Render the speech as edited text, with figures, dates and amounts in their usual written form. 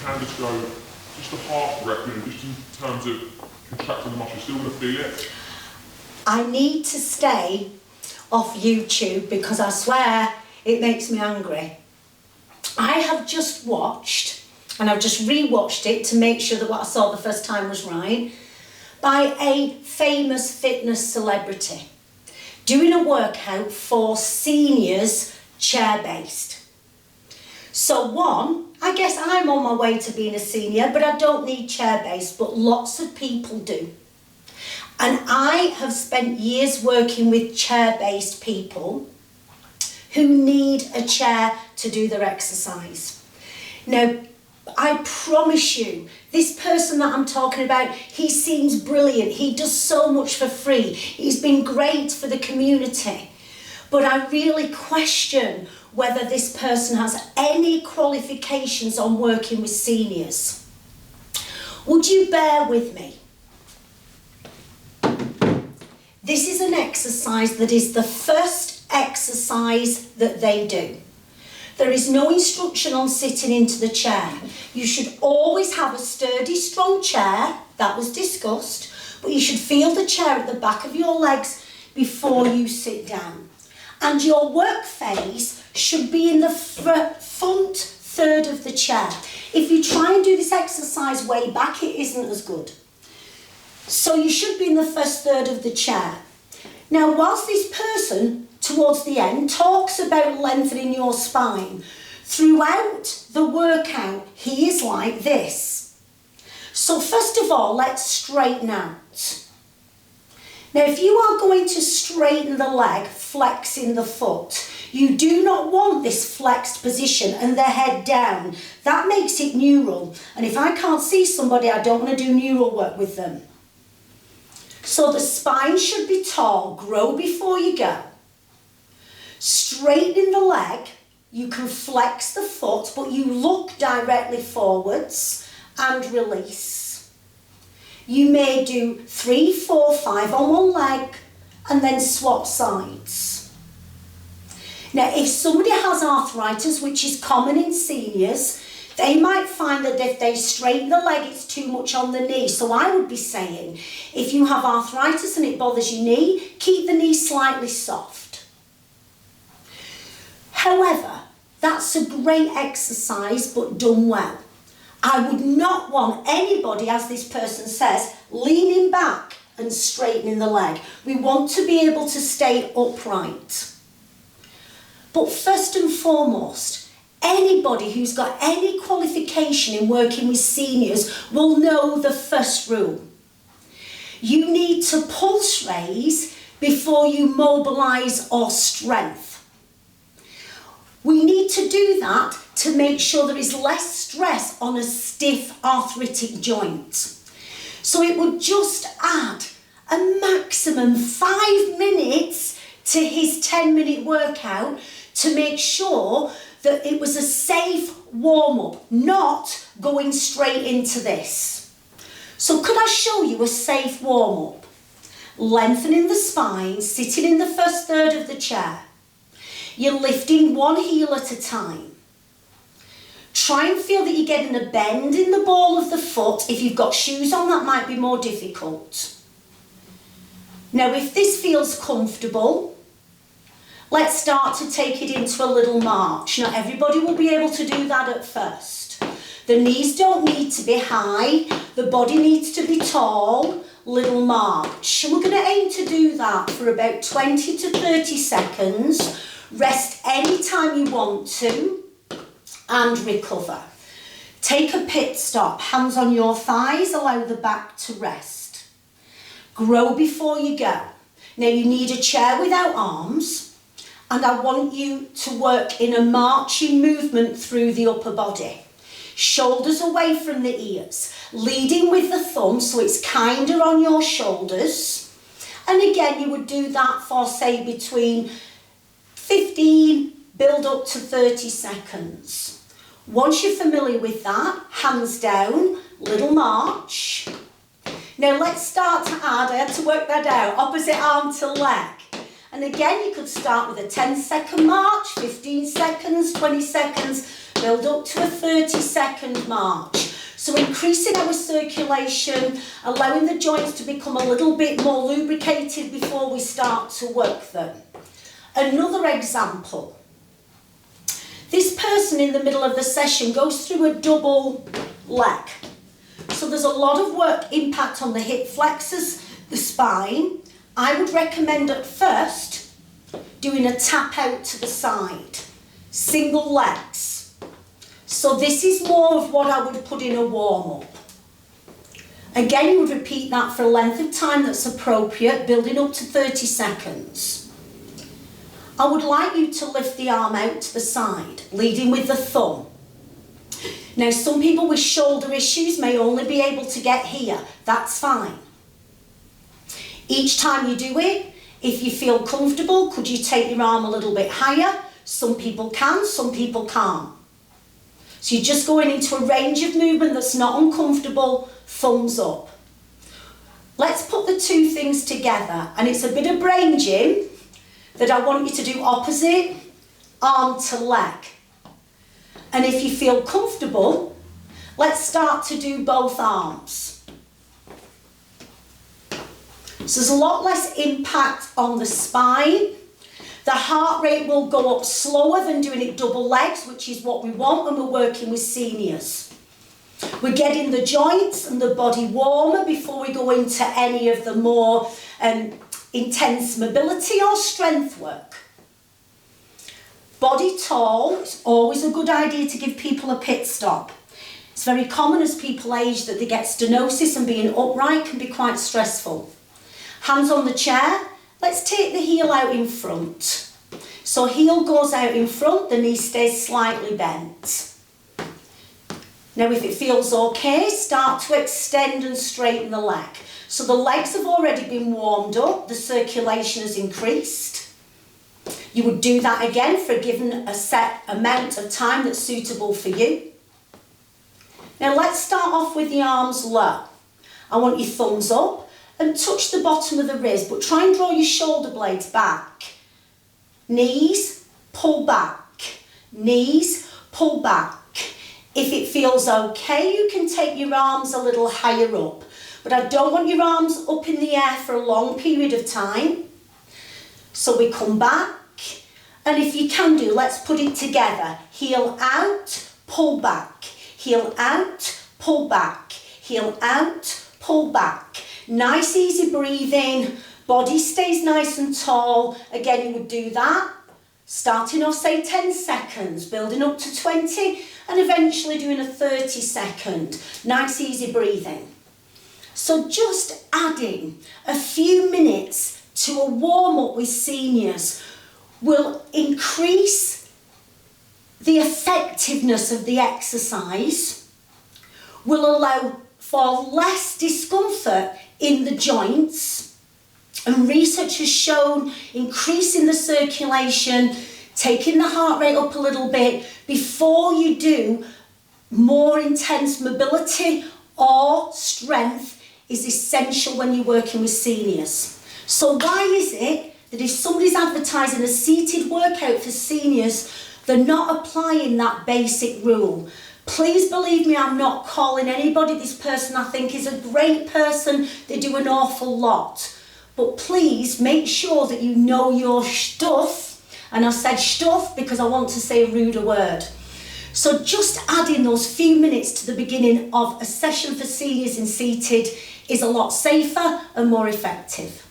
can just go just a half rep, just in terms of contracting the muscle, you're still going to feel it? I need to stay off YouTube because I swear it makes me angry. I have just watched, and I've just re-watched it to make sure that what I saw the first time was right, by a famous fitness celebrity doing a workout for seniors, chair-based. So one, I guess I'm on my way to being a senior, but I don't need chair-based, but lots of people do. And I have spent years working with chair-based people who need a chair to do their exercise. Now, I promise you, this person that I'm talking about, he seems brilliant. He does so much for free. He's been great for the community. But I really question whether this person has any qualifications on working with seniors. Would you bear with me? This is an exercise that is the first exercise that they do. There is no instruction on sitting into the chair. You should always have a sturdy, strong chair, that was discussed, but you should feel the chair at the back of your legs before you sit down. And your work phase should be in the front third of the chair. If you try and do this exercise way back, it isn't as good. So you should be in the first third of the chair. Now, whilst this person towards the end talks about lengthening your spine, throughout the workout he is like this. So first of all, let's straighten out. Now if you are going to straighten the leg, flexing the foot, you do not want this flexed position and the head down. That makes it neural, and if I can't see somebody, I don't want to do neural work with them. So the spine should be tall, grow before you go. Straightening the leg, you can flex the foot, but you look directly forwards and release. You may do 3, 4, 5 on one leg and then swap sides. Now, if somebody has arthritis, which is common in seniors, they might find that if they straighten the leg, it's too much on the knee. So I would be saying, if you have arthritis and it bothers your knee, keep the knee slightly soft. However, that's a great exercise, but done well. I would not want anybody, as this person says, leaning back and straightening the leg. We want to be able to stay upright. But first and foremost, anybody who's got any qualification in working with seniors will know the first rule. You need to pulse raise before you mobilise or strengthen. We need to do that to make sure there is less stress on a stiff arthritic joint. So it would just add a maximum 5 minutes to his 10-minute workout to make sure that it was a safe warm-up, not going straight into this. So could I show you a safe warm-up? Lengthening the spine, sitting in the first third of the chair. You're lifting one heel at a time. Try and feel that you're getting a bend in the ball of the foot. If you've got shoes on, that might be more difficult. Now, if this feels comfortable, let's start to take it into a little march. Not everybody will be able to do that at first. The knees don't need to be high. The body needs to be tall. Little march. And we're going to aim to do that for about 20 to 30 seconds. Rest anytime you want to and recover. Take a pit stop, hands on your thighs, allow the back to rest. Grow before you go. Now you need a chair without arms, and I want you to work in a marching movement through the upper body. Shoulders away from the ears, leading with the thumb so it's kinder on your shoulders. And again, you would do that for say between 15, build up to 30 seconds. Once you're familiar with that, hands down, little march. Now let's start to add, I had to work that out, opposite arm to leg. And again, you could start with a 10-second march, 15 seconds, 20 seconds, build up to a 30-second march. So increasing our circulation, allowing the joints to become a little bit more lubricated before we start to work them. Another example. This person in the middle of the session goes through a double leg. So there's a lot of work impact on the hip flexors, the spine. I would recommend at first doing a tap out to the side, single legs. So this is more of what I would put in a warm-up. Again, you would repeat that for a length of time that's appropriate, building up to 30 seconds. I would like you to lift the arm out to the side, leading with the thumb. Now, some people with shoulder issues may only be able to get here. That's fine. Each time you do it, if you feel comfortable, could you take your arm a little bit higher? Some people can, some people can't. So you're just going into a range of movement that's not uncomfortable, thumbs up. Let's put the two things together, and it's a bit of brain gym that I want you to do opposite, arm to leg. And if you feel comfortable, let's start to do both arms. So there's a lot less impact on the spine. The heart rate will go up slower than doing it double legs, which is what we want when we're working with seniors. We're getting the joints and the body warmer before we go into any of the more intense mobility or strength work. Body tall, it's always a good idea to give people a pit stop. It's very common as people age that they get stenosis, and being upright can be quite stressful. Hands on the chair, let's take the heel out in front. So heel goes out in front, the knee stays slightly bent. Now if it feels okay, start to extend and straighten the leg. So the legs have already been warmed up, the circulation has increased. You would do that again for a given a set amount of time that's suitable for you. Now let's start off with the arms low. I want your thumbs up and touch the bottom of the wrist, but try and draw your shoulder blades back. Knees, pull back. Knees, pull back. If it feels okay, you can take your arms a little higher up, but I don't want your arms up in the air for a long period of time. So we come back, and if you can do, let's put it together. Heel out, pull back. Heel out, pull back. Heel out, pull back. Nice easy breathing, body stays nice and tall. Again, you would do that, starting off say 10 seconds, building up to 20, and eventually doing a 30-second. Nice easy breathing. So just adding a few minutes to a warm-up with seniors will increase the effectiveness of the exercise, will allow for less discomfort in the joints, and research has shown increasing the circulation, taking the heart rate up a little bit before you do more intense mobility or strength is essential when you're working with seniors. So why is it that if somebody's advertising a seated workout for seniors, they're not applying that basic rule? Please believe me, I'm not calling anybody. This person I think is a great person. They do an awful lot. But please make sure that you know your stuff. And I said stuff because I want to say a ruder word. So just adding those few minutes to the beginning of a session for seniors in seated is a lot safer and more effective.